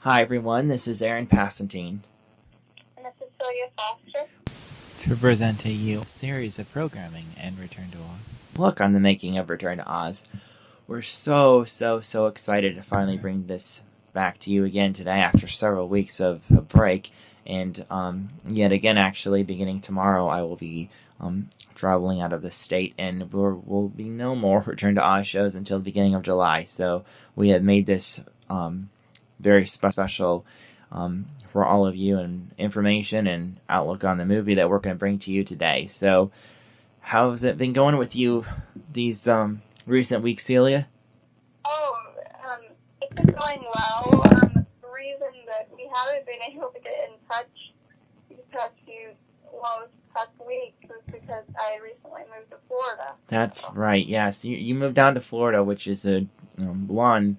Hi everyone, this is Aaron Passantine. And this is Celia Foster. To present to you a series of programming and Return to Oz. Look on the making of Return to Oz. We're so excited to finally bring this back to you again today after several weeks of a break. And yet again, actually, beginning tomorrow, I will be traveling out of the state, and there will be no more Return to Oz shows until the beginning of July. So we have made this very special for all of you, and information and outlook on the movie that we're going to bring to you today. So how's it been going with you these recent weeks, Celia? It's been going well. The reason that we haven't been able to get in touch these past weeks was because I recently moved to Florida. That's right, yes. You moved down to Florida, which is a long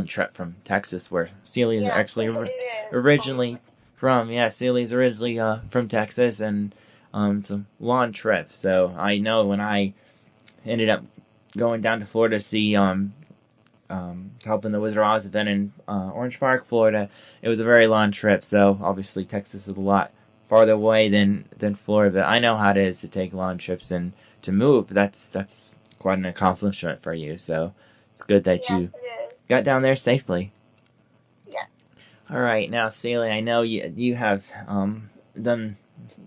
trip from Texas, where Celia is actually originally from. Yeah, Celia's originally from Texas, and it's a long trip. So I know when I ended up going down to Florida to see helping the Wizard of Oz event in Orange Park, Florida, it was a very long trip. So obviously Texas is a lot farther away than Florida, but I know how it is to take long trips and to move. That's quite an accomplishment for you. So it's good that you got down there safely. Yeah. All right, now Celia, I know you have done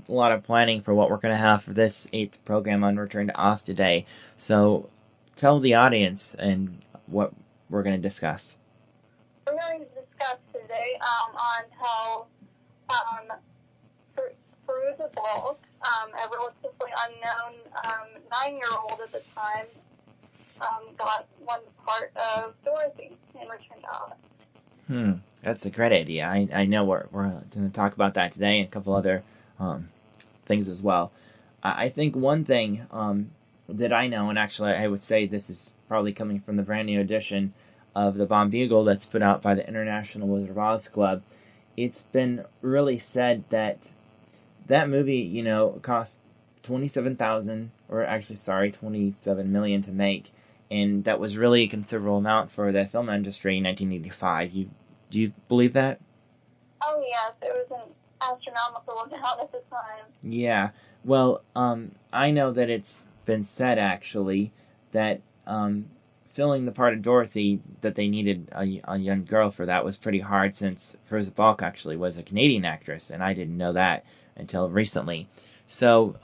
a lot of planning for what we're going to have for this 8th program on Return to Oz today. So tell the audience and what we're going to discuss. We're going to discuss today on how Perusa Bulk, a relatively unknown 9-year-old at the time, got one part of Dorothy in Return to Oz. That's a great idea. I know we're going to talk about that today and a couple other things as well. I think one thing that I know, and actually I would say this is probably coming from the brand new edition of the Bomb Bugle that's put out by the International Wizard of Oz Club, it's been really said that movie, cost $27 million to make, and that was really a considerable amount for the film industry in 1985. Do you believe that? Oh yes, it was an astronomical amount at the time. Yeah, well, I know that it's been said actually that filling the part of Dorothy, that they needed a young girl for that was pretty hard, since Perusa Bulk actually was a Canadian actress, and I didn't know that until recently. So,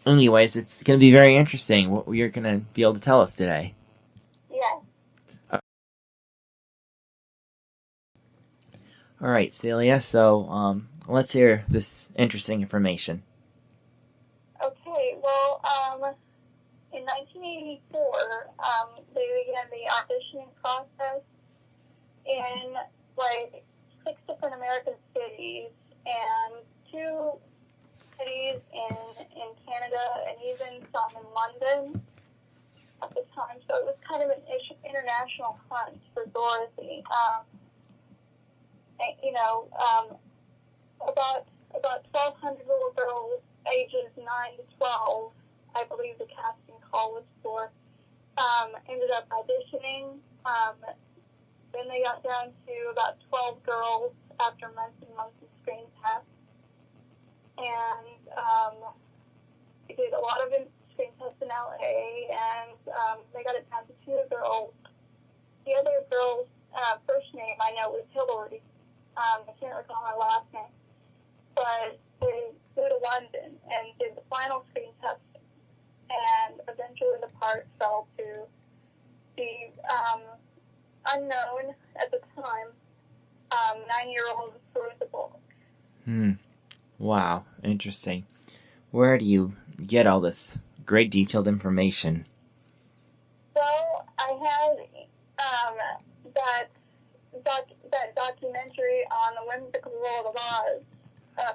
anyways, it's going to be very interesting what you're going to be able to tell us today. Yeah. All right, Celia, so let's hear this interesting information. Okay, well, in 1984, they began the auditioning process in, 6 different American cities and 2 cities in Canada, and even some in London at the time. So it was kind of an international hunt for Dorothy. About 1,200 little girls ages 9 to 12, I believe the casting call was for, ended up auditioning. Then they got down to about 12 girls after months and months of screen tests. And they did a lot of screen tests in LA, and they got it down to 2 girls. The other girl's first name I know was Hillary. I can't recall her last name. But they flew to London and did the final screen testing, and eventually the part fell to the unknown at the time 9-year-old Perusa Bulk. Wow, interesting. Where do you get all this great detailed information? Well, I had that documentary on the whimsical world of Oz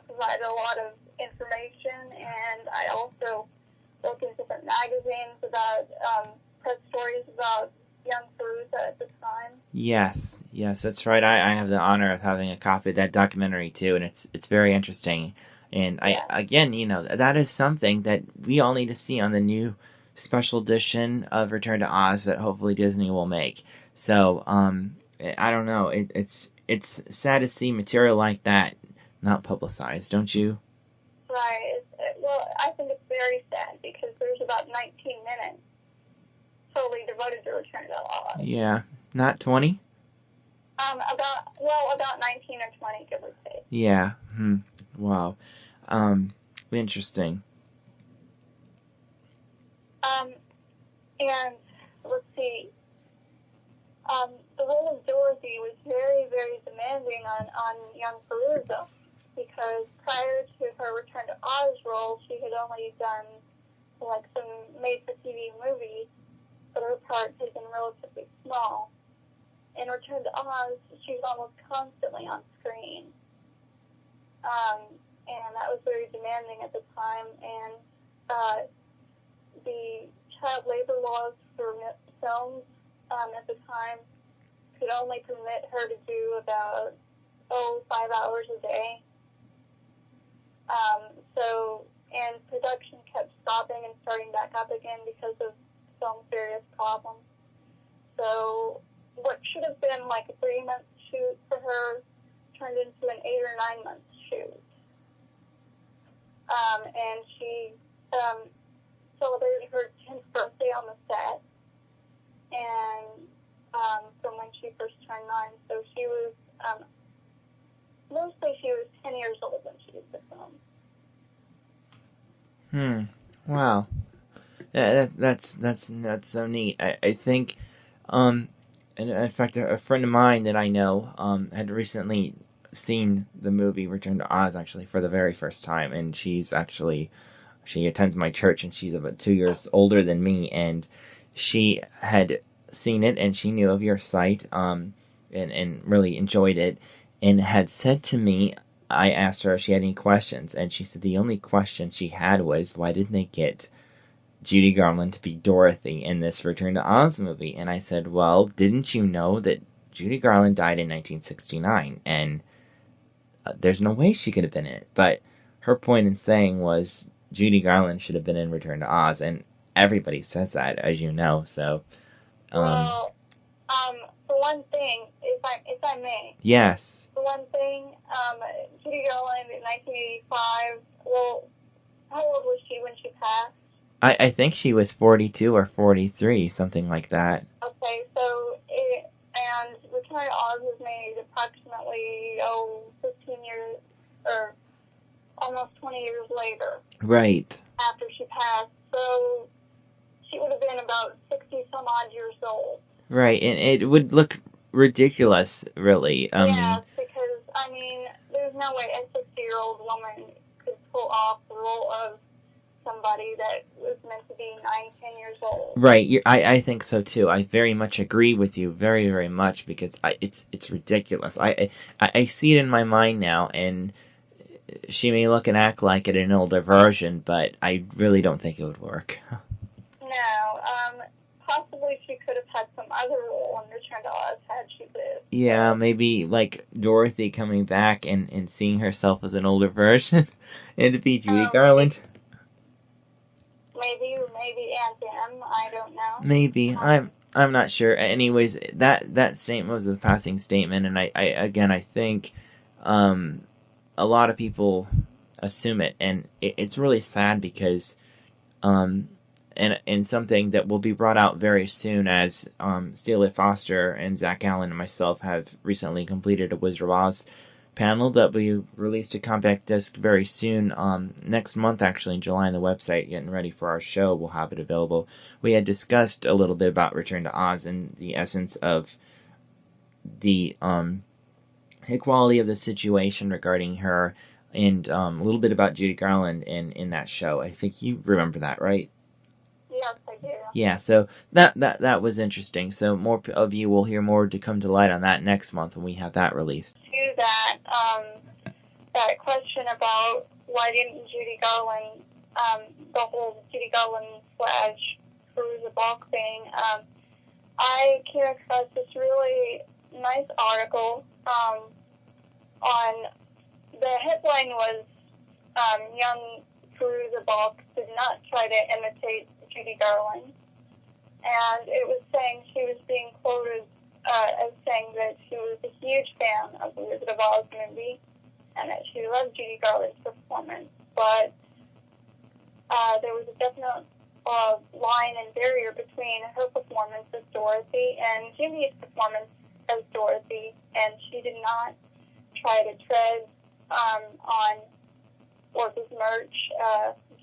provided a lot of information, and I also looked in different magazines about press stories about young Perusa at the time. Yes, that's right. I have the honor of having a copy of that documentary too, and it's very interesting. And that is something that we all need to see on the new special edition of Return to Oz that hopefully Disney will make. So I don't know. It's sad to see material like that not publicized, don't you? Right. Well, I think it's very sad because there's about 19 minutes totally devoted to Return to Oz. Yeah, not 20. About 19 or 20, give or take. Yeah. Wow. Interesting. And let's see. The role of Dorothy was very, very demanding on young Perusa because prior to her Return to Oz role, she had only done like some made-for-TV movies, but her part had been relatively small. In Return to Oz, she was almost constantly on screen. And that was very demanding at the time. And the child labor laws for films at the time could only permit her to do about 5 hours a day. And production kept stopping and starting back up again because of some serious problems. So what should have been like a 3-month shoot for her turned into an 8 or 9 month shoot. And she celebrated her 10th birthday on the set, and from when she first turned 9. So she was, mostly she was 10 years old when she did the film. Wow. That's so neat. I think, and in fact, a friend of mine that I know, had recently seen the movie Return to Oz actually for the very first time, and she attends my church, and she's about 2 years older than me, and she had seen it, and she knew of your site, and really enjoyed it, and had said to me, I asked her if she had any questions, and she said the only question she had was, why didn't they get Judy Garland to be Dorothy in this Return to Oz movie? And I said, well, didn't you know that Judy Garland died in 1969, and there's no way she could have been in it. But her point in saying was Judy Garland should have been in Return to Oz, and everybody says that, as you know. So, for one thing, if I may. Yes. For one thing, Judy Garland in 1985. Well, how old was she when she passed? I think she was 42 or 43, something like that. Okay, and Return to Oz was made approximately 15 years or almost 20 years later. Right. After she passed, so she would have been about 60 some odd years old. Right, and it would look ridiculous, really. Yes, because there's no way a 60-year-old woman could pull off the role of somebody that was meant to be 9-10 years old. Right, I think so too. I very much agree with you, very, very much, because it's ridiculous. I see it in my mind now, and she may look and act like it in an older version, but I really don't think it would work. No, possibly she could have had some other role in Return to Oz had she lived. Yeah, maybe like Dorothy coming back and seeing herself as an older version, and to be Judy Garland. Maybe Aunt Em, I don't know. Maybe, I'm not sure. Anyways, that statement was a passing statement, and I think a lot of people assume it, and it's really sad because and something that will be brought out very soon, as Celia Foster and Zach Allen and myself have recently completed a Wizard of Oz panel that we released a compact disc very soon, next month actually, in July, on the website, getting ready for our show. We'll have it available. We had discussed a little bit about Return to Oz and the essence of the equality of the situation regarding her, and a little bit about Judy Garland in that show. I think you remember that, right? Yes, I do. Yeah, so that was interesting. So more of you will hear more to come to light on that next month when we have that released. To that question about why didn't Judy Garland, the whole Judy Garland / Perusa Balk thing, I came across this really nice article on, the headline was, young Perusa Balk did not try to imitate Judy Garland, and it was saying she was being quoted as saying that she was a huge fan of the Wizard of Oz movie and that she loved Judy Garland's performance, but there was a definite line and barrier between her performance as Dorothy and Jimmy's performance as Dorothy, and she did not try to tread on or besmirch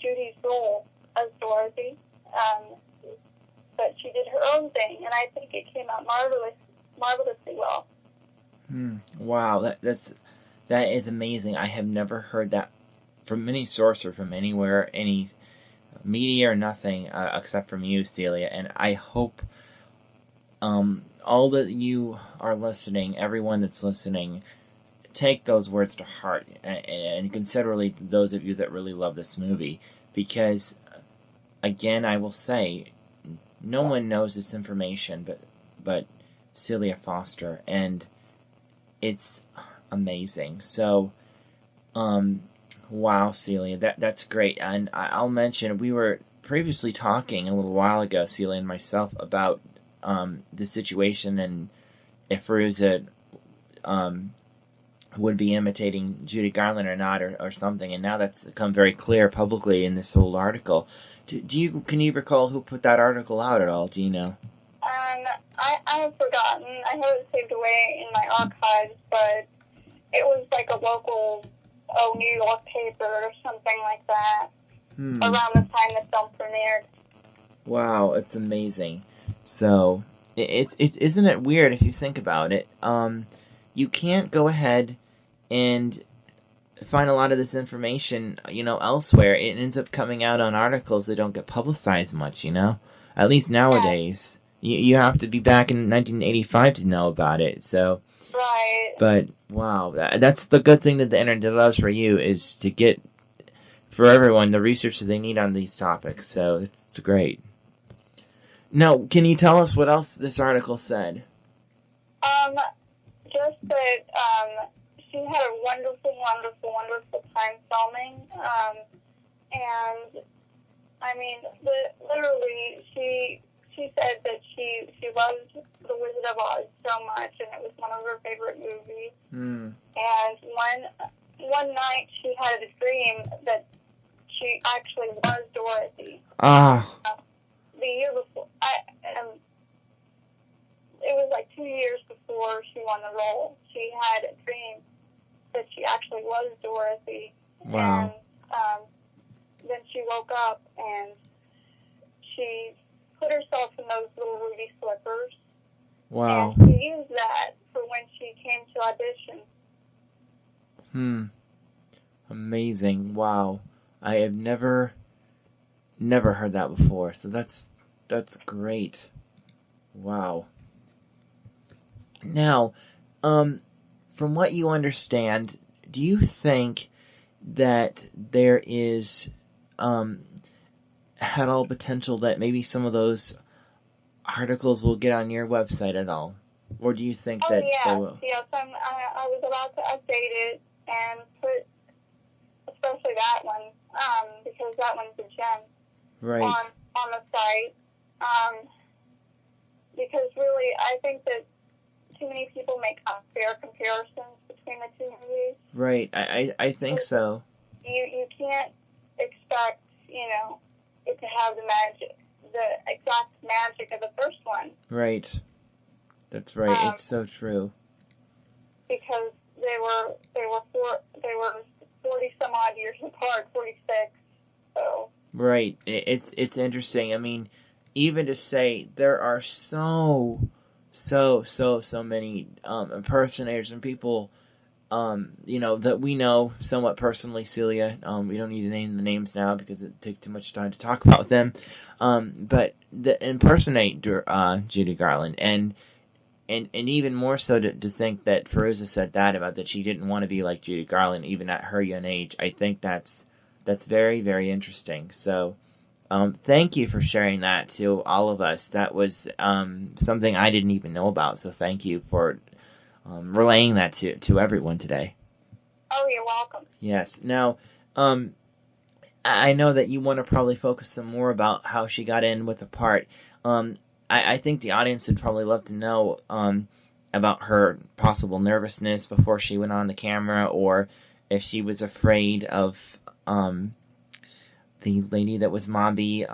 Judy's role as Dorothy, but she did her own thing, and I think it came out marvelously well. Wow, that is amazing. I have never heard that from any source or from anywhere, any media or nothing, except from you, Celia. And I hope all that you are listening, everyone that's listening, take those words to heart, and considerably those of you that really love this movie, because, again, I will say, no one knows this information but Celia Foster, and it's amazing. So, wow, Celia, that's great. And I'll mention, we were previously talking a little while ago, Celia and myself, about the situation and if Fairuza would be imitating Judy Garland or not, or something, and now that's become very clear publicly in this whole article. Can you recall who put that article out at all? Do you know? I have forgotten. I have it saved away in my archives, but it was like a local New York paper or something like that around the time the film premiered. Wow, it's amazing. So, isn't it weird if you think about it? You can't go ahead and find a lot of this information, elsewhere. It ends up coming out on articles that don't get publicized much, At least nowadays. You have to be back in 1985 to know about it, so... Right. But, wow, that's the good thing that the internet does for you, is to get, for everyone, the research that they need on these topics, so it's great. Now, can you tell us what else this article said? Just that, she had a wonderful, wonderful, wonderful time filming, and, I mean, literally, she said that she loved The Wizard of Oz so much, and it was one of her favorite movies. And one night she had a dream that she actually was Dorothy. The year before, it was like 2 years before she won the role. She had a dream that she actually was Dorothy. Wow. And then she woke up and she put herself in those little ruby slippers. Wow. And she used that for when she came to audition. Amazing. Wow. I have never heard that before. So that's great. Wow. Now, from what you understand, do you think that there is at all potential that maybe some of those articles will get on your website at all? Or do you think that they will? Yes, I was about to update it and put, especially that one, because that one's a gem, right, on the site. Because really, I think that too many people make unfair comparisons between the two movies. Right, I think so. You can't expect, it to have the exact magic of the first one. Right. That's right. It's so true. Because they were 40 some odd years apart, 46. So. Right. It's interesting. I mean, even to say there are so many impersonators and people that we know somewhat personally, Celia. We don't need to name the names now because it takes too much time to talk about them. But that impersonate Judy Garland, and even more so to think that Fairuza said that about that she didn't want to be like Judy Garland even at her young age. I think that's very, very interesting. So thank you for sharing that to all of us. That was something I didn't even know about. So thank you for relaying that to everyone today. Oh, you're welcome. Yes. Now, I know that you want to probably focus some more about how she got in with the part. I think the audience would probably love to know about her possible nervousness before she went on the camera, or if she was afraid of the lady that was Mombi,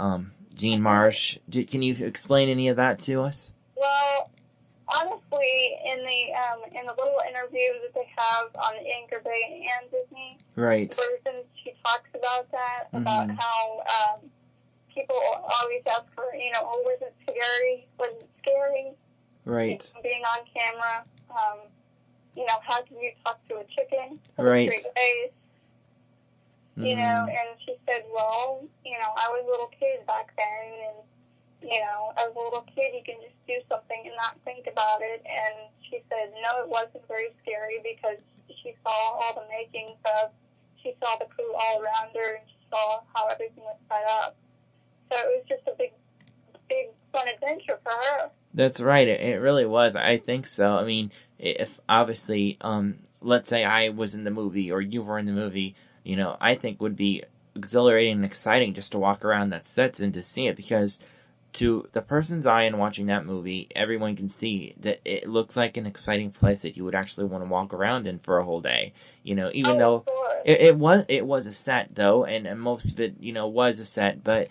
Jean Marsh. Can you explain any of that to us? Well, honestly, in the little interview that they have on Anchor Bay and Disney versions, she talks about that, about how people always ask her, oh, was it scary? Was it scary? Right. Being on camera, how can you talk to a chicken? Right. With a straight face? And she said, well, I was a little kid back then, and, as a little kid, you can just do something and not think about it. And she said, no, it wasn't very scary because she saw all the makings of, she saw the crew all around her, and she saw how everything was set up. So it was just a big, fun adventure for her. That's right. It really was. I think so. I mean, if obviously, let's say I was in the movie or you were in the movie, I think would be exhilarating and exciting just to walk around that set and to see it, because to the person's eye in watching that movie, everyone can see that it looks like an exciting place that you would actually want to walk around in for a whole day. Even though it was a set though, and most of it, was a set, but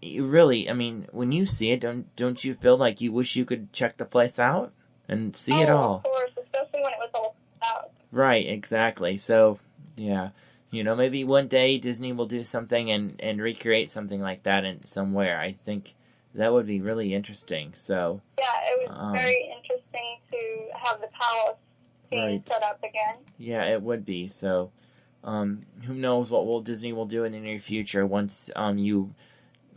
really, I mean, when you see it, don't you feel like you wish you could check the place out and see it all? Of course, especially when it was all out. Right, exactly. So, yeah. Maybe one day Disney will do something and recreate something like that in somewhere. I think that would be really interesting. So yeah, it was very interesting to have the palace being set up again. Yeah, it would be. So who knows what Disney will do in the near future once you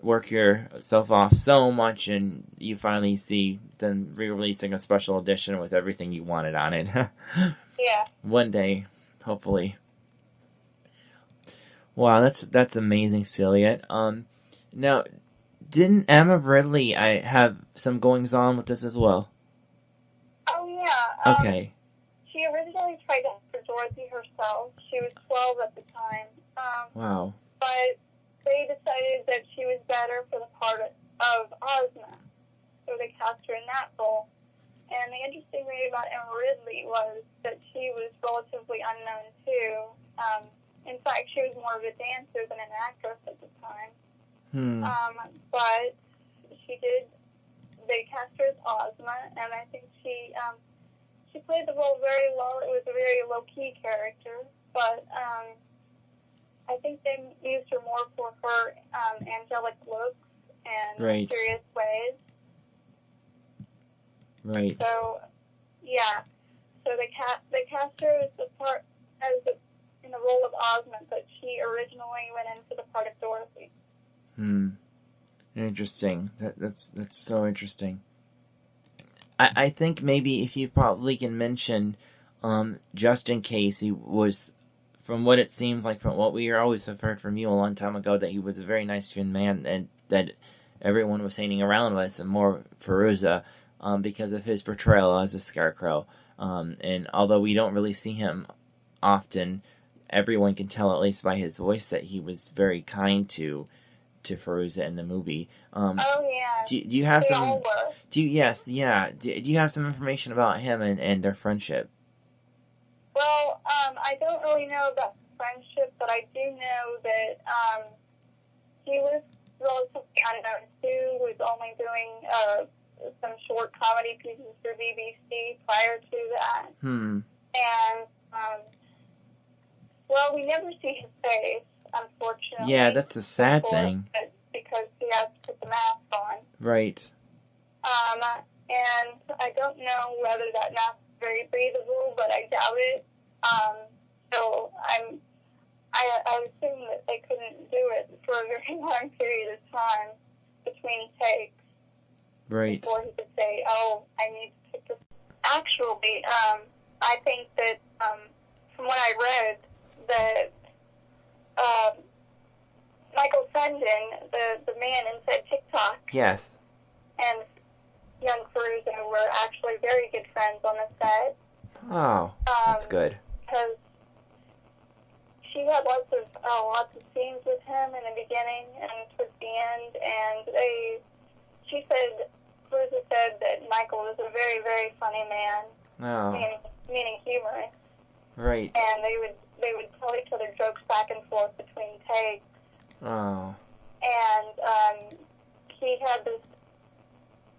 work yourself off so much and you finally see them re-releasing a special edition with everything you wanted on it. Yeah. One day, hopefully. Wow, that's amazing, Celia. Now, didn't Emma Ridley have some goings on with this as well? Oh yeah. Okay. She originally tried to for Dorothy herself. She was 12 at the time. Wow. But they decided that she was better for the part of Ozma, so they cast her in that role. And the interesting thing about Emma Ridley was that she was relatively unknown too. In fact, she was more of a dancer than an actress at the time. But they cast her as Ozma, and I think she played the role very well. It was a very low-key character, but I think they used her more for her angelic looks and mysterious ways. Right. So, yeah. So they cast her in the role of Ozma, but she originally went in for the part of Dorothy. Interesting. That's so interesting. I think maybe if you probably can mention, just in case he was, from what it seems like, from what we always have heard from you a long time ago, that he was a very nice young man and that everyone was hanging around with, and more Fairuza, because of his portrayal as a scarecrow. And although we don't really see him often, everyone can tell, at least by his voice, that he was very kind to Fairuza in the movie. Oh yeah. Do you have they some? All were. Do you have some information about him and their friendship? Well, I don't really know about friendship, but I do know that he was relatively unknown too. Was only doing some short comedy pieces for BBC prior to that. And well, we never see his face, unfortunately. Yeah, that's a sad thing. Because he has to put the mask on. Right. And I don't know whether that mask is very breathable, but I doubt it. So I assume that they couldn't do it for a very long period of time between takes. Right. Before he could say, oh, I need to pick this. Actually, I think that, from what I read, that Michael Sundin, the man inside TikTok, yes, and young Fairuza were actually very good friends on the set. Oh, that's good. Because she had lots of scenes with him in the beginning and towards the end, and she said Bruce said that Michael was a very, very funny man, Oh. meaning humorous. Right. And they would tell each other jokes back and forth between takes. Oh. And he had this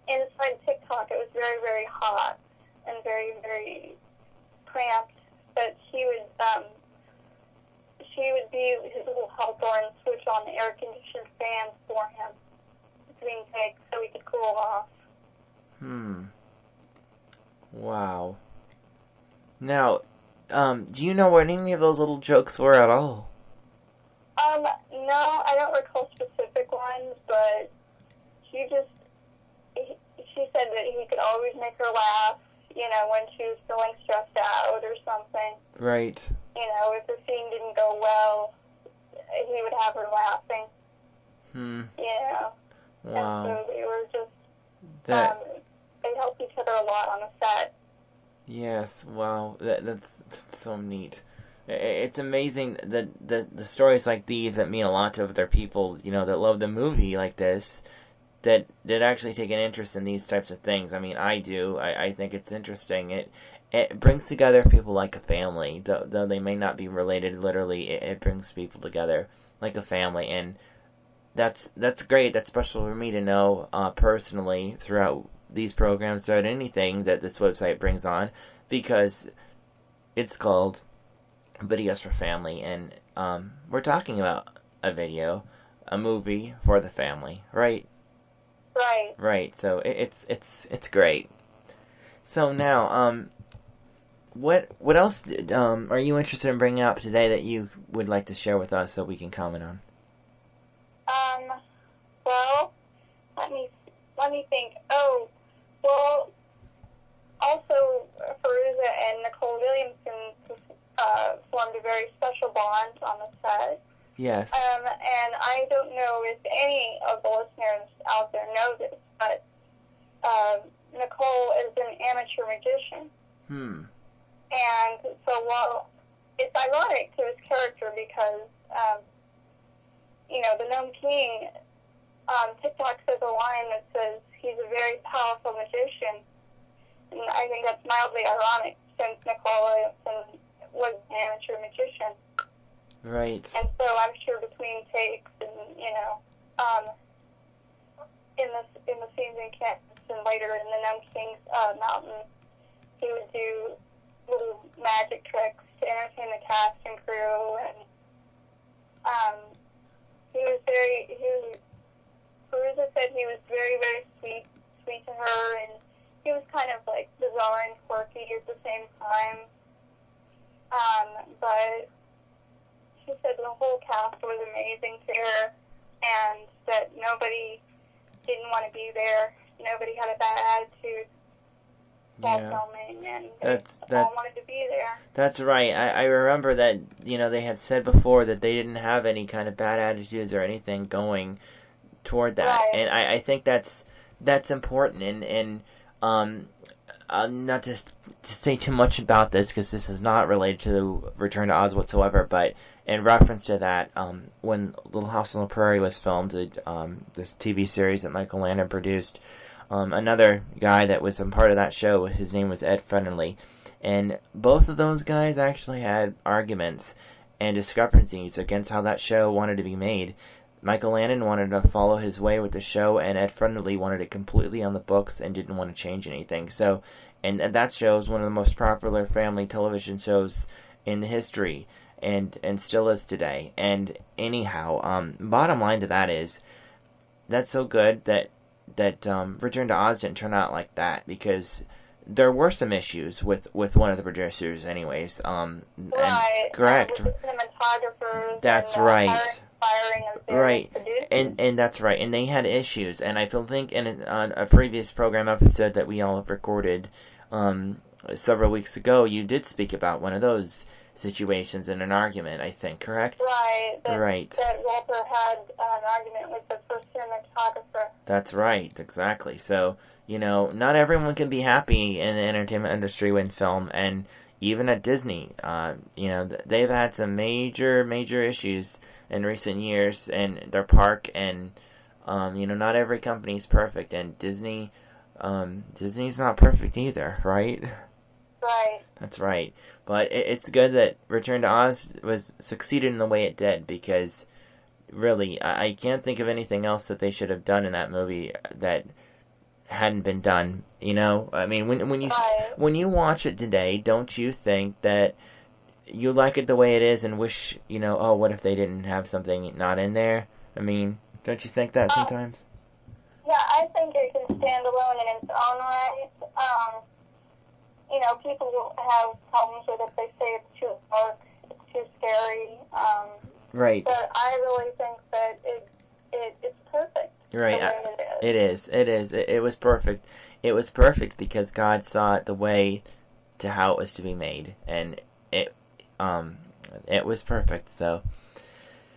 inside TikTok. It was very, very hot and very, very cramped. But she would be his little helper and switch on the air-conditioned fans for him between takes so he could cool off. Wow. Now, do you know what any of those little jokes were at all? No, I don't recall specific ones, but she said that he could always make her laugh, when she was feeling stressed out or something. Right. If the scene didn't go well, he would have her laughing. Wow. And so they were just, they helped each other a lot on the set. Yes, wow, that's so neat. It's amazing that the stories like these that mean a lot to other people, that love the movie like this, that actually take an interest in these types of things. I mean, I do. I think it's interesting. It brings together people like a family, though they may not be related literally. It brings people together like a family, and that's great. That's special for me to know personally throughout these programs, throughout anything that this website brings on, because it's called Videos for Family, and we're talking about a movie for the family, right? Right. Right. So it's great. So now, what else are you interested in bringing up today that you would like to share with us so we can comment on? Well, let me think. Oh, well, also Fairuza and Nicole Williamson formed a very special bond on the set. Yes. And I don't know if any of the listeners out there know this, but Nicole is an amateur magician. And so while it's ironic to his character because, the Gnome King, TikTok says a line that says he's a very powerful magician. And I think that's mildly ironic since Nicole Williamson was an amateur magician. Right. And so I'm sure between takes and, in the scenes in Kansas and later in the Gnome King's mountain, he would do little magic tricks to entertain the cast and crew. And Fairuza said he was very, very sweet to her, and he was kind of like bizarre and quirky at the same time. But she said the whole cast was amazing to her, and that nobody didn't want to be there. Nobody had a bad attitude while filming, and they all wanted to be there. That's right. I remember that, they had said before that they didn't have any kind of bad attitudes or anything going toward that. Right. And I think that's important, and not to say too much about this, because this is not related to Return to Oz whatsoever, but in reference to that, when Little House on the Prairie was filmed, this TV series that Michael Landon produced, another guy that was a part of that show, his name was Ed Friendly, and both of those guys actually had arguments and discrepancies against how that show wanted to be made. Michael Landon wanted to follow his way with the show, and Ed Friendly wanted it completely on the books and didn't want to change anything. So, and that show is one of the most popular family television shows in history, and still is today. And anyhow, bottom line to that is, that's so good that Return to Oz didn't turn out like that, because there were some issues with one of the producers, anyways. Right. And, correct. With the cinematographers. That's and, right. Right. And that's right. And they had issues. And I think on a previous program episode that we all have recorded several weeks ago, you did speak about one of those situations in an argument, I think, correct? Right. Right. That Walter had an argument with the first cinematographer. That's right, exactly. So, not everyone can be happy in the entertainment industry when film, and even at Disney, they've had some major issues in recent years in their park, and not every company is perfect, and Disney Disney's not perfect either, right? Right. That's right. But it's good that Return to Oz was succeeded in the way it did, because really, I can't think of anything else that they should have done in that movie that hadn't been done. You know, I mean, when you watch it today, don't you think that you like it the way it is and wish, oh, what if they didn't have something not in there? I mean, don't you think that sometimes? Yeah, I think it can stand alone in its own right. People have problems with it. They say it's too dark, it's too scary. Right. But I really think that it's perfect. Right. The way it is. It is. It was perfect. It was perfect because God saw it the way to how it was to be made, and it was perfect. So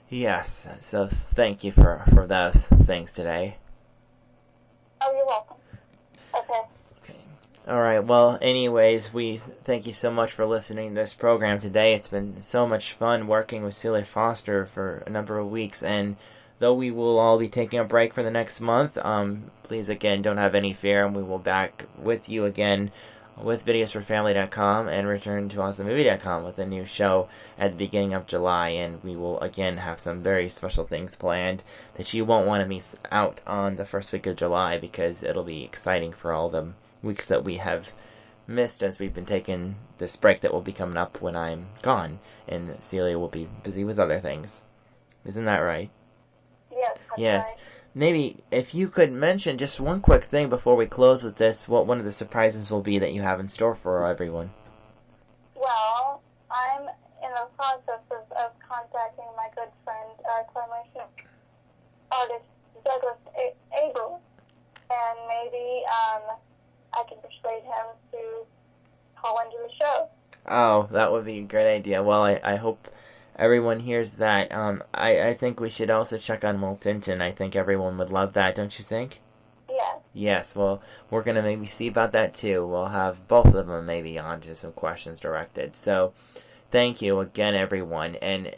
yes. So thank you for those things today. Oh, you're welcome. Okay. Alright, well, anyways, we thank you so much for listening to this program today. It's been so much fun working with Celia Foster for a number of weeks, and though we will all be taking a break for the next month, please, again, don't have any fear, and we will back with you again with videosforfamily.com and return to awesomemovie.com with a new show at the beginning of July, and we will, again, have some very special things planned that you won't want to miss out on the first week of July, because it'll be exciting for all the weeks that we have missed as we've been taking this break that will be coming up when I'm gone, and Celia will be busy with other things. Isn't that right? Yes. Yes. Right. Maybe if you could mention just one quick thing before we close with this, what one of the surprises will be that you have in store for everyone. Well, I'm in the process of contacting my good friend, claymation artist Douglas Abel, and maybe I can persuade him to call into the show. Oh, that would be a great idea. Well, I hope everyone hears that. I think we should also check on Will Finton. I think everyone would love that, don't you think? Yes. Yes, well, we're going to maybe see about that too. We'll have both of them maybe on to some questions directed. So, thank you again, everyone. And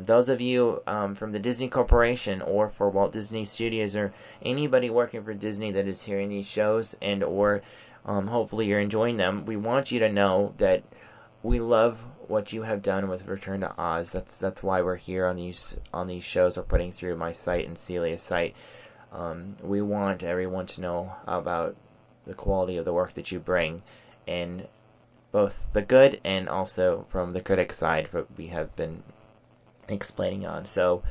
those of you from the Disney Corporation or for Walt Disney Studios or anybody working for Disney that is hearing these shows and or hopefully you're enjoying them, we want you to know that we love what you have done with Return to Oz. That's why we're here on these shows we're putting through my site and Celia's site. We want everyone to know about the quality of the work that you bring, and both the good and also from the critic side, what we have been explaining on. So,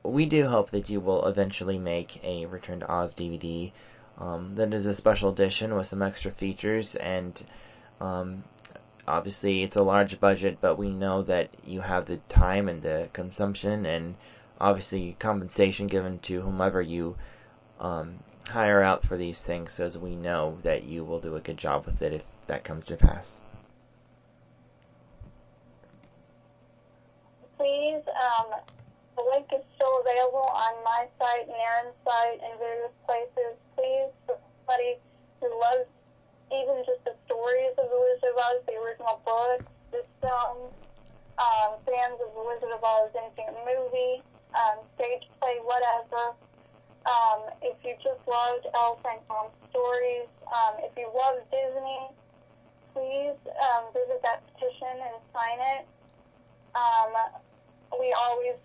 we do hope that you will eventually make a Return to Oz DVD that is a special edition with some extra features, and obviously it's a large budget, but we know that you have the time and the consumption and obviously compensation given to whomever you hire out for these things, so as we know that you will do a good job with it if that comes to pass. Please, the link is still available on my site and Aaron's site and various places. Please, for somebody who loves even just the stories of the Wizard of Oz, the original books, this film, fans of the Wizard of Oz instant movie, stage play, whatever. If you just loved Elle Frank Baum's stories, if you love Disney, please visit that petition and sign it. We always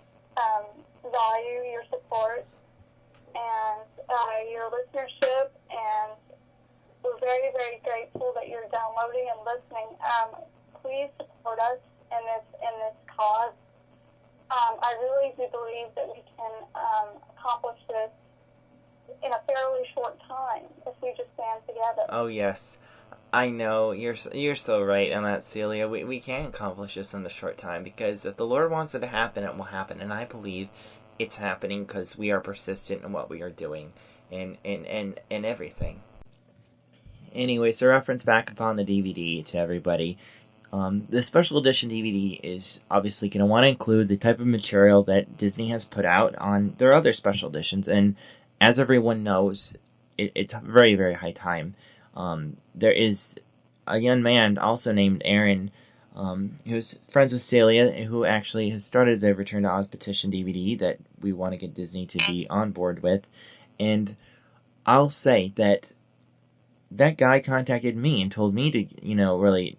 value your support and your listenership, and we're very, very grateful that you're downloading and listening. Please support us in this cause. I really do believe that we can accomplish this in a fairly short time if we just stand together. Oh yes, I know you're so right on that, Celia. We can accomplish this in a short time, because if the Lord wants it to happen, it will happen, and I believe it's happening because we are persistent in what we are doing and everything. Anyway, so reference back upon the DVD to everybody. The special edition DVD is obviously going to want to include the type of material that Disney has put out on their other special editions, and as everyone knows, it's very, very high time. There is a young man also named Aaron, who's friends with Celia, who actually has started the Return to Oz petition DVD that we want to get Disney to be on board with. And I'll say that that guy contacted me and told me to, really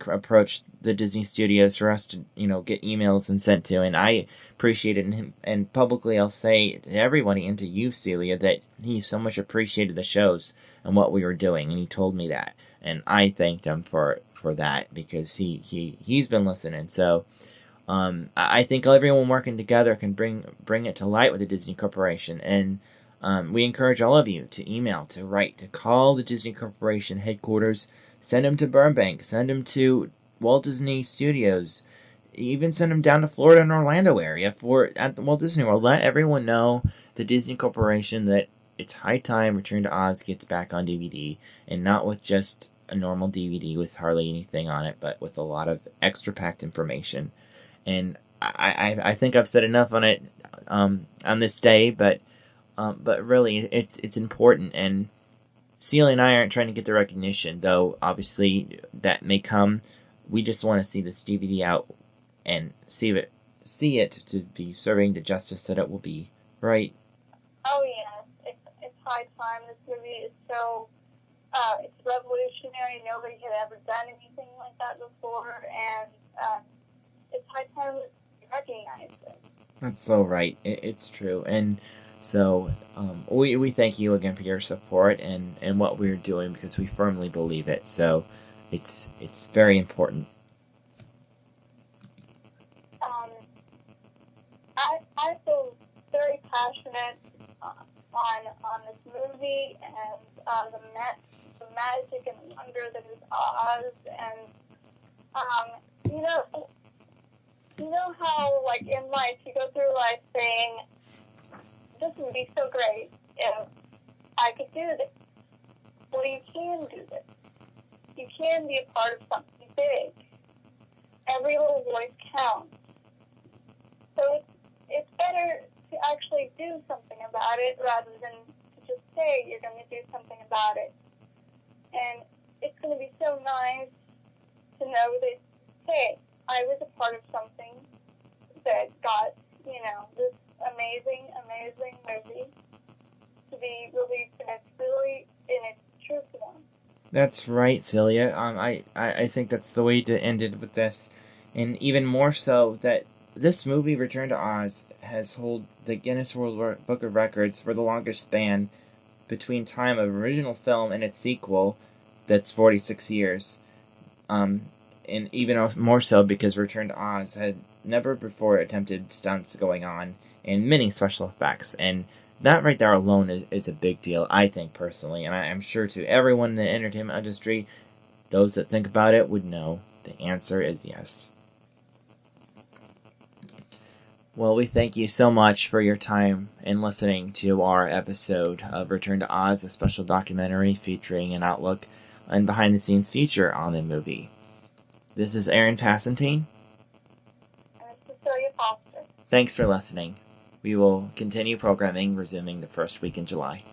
approach the Disney studios for us to, get emails and sent to, and I appreciate it, and publicly I'll say to everybody and to you, Celia, that he so much appreciated the shows and what we were doing, and he told me that, and I thanked him for that, because he's been listening. So I think everyone working together can bring it to light with the Disney Corporation, and we encourage all of you to email, to write, to call the Disney Corporation headquarters. Send them to Burbank. Send them to Walt Disney Studios. Even send them down to Florida and Orlando area at the Walt Disney World. Let everyone know, the Disney Corporation, that it's high time Return to Oz gets back on DVD, and not with just a normal DVD with hardly anything on it, but with a lot of extra packed information. And I think I've said enough on it on this day, but really it's important, and Celia and I aren't trying to get the recognition, though obviously that may come. We just want to see this DVD out and see it to be serving the justice that it will be, right? Oh yes, it's high time. This movie is so it's revolutionary. Nobody had ever done anything like that before, and it's high time to recognize it. That's so right. It's true, and so we thank you again for your support and what we're doing, because we firmly believe it. So it's very important. I feel very passionate on this movie and the magic and the wonder that is Oz, and you know how, like, in life you go through life saying, this would be so great if I could do this. Well, you can do this. You can be a part of something big. Every little voice counts. So it's better to actually do something about it rather than to just say you're going to do something about it. And it's going to be so nice to know that, hey, I was a part of something that got, this amazing movie to be released, and it's really in its true form. That's right, Celia. I think that's the way to end it with this, and even more so that this movie, Return to Oz, has held the Guinness World Book of Records for the longest span between time of original film and its sequel. That's 46 years. And even more so because Return to Oz had never before attempted stunts going on and many special effects. And that right there alone is a big deal, I think, personally. And I'm sure to everyone in the entertainment industry, those that think about it would know the answer is yes. Well, we thank you so much for your time and listening to our episode of Return to Oz, a special documentary featuring an outlook and behind-the-scenes feature on the movie. This is Aaron Passantine. And this is Celia Foster. Thanks for listening. We will continue programming, resuming the first week in July.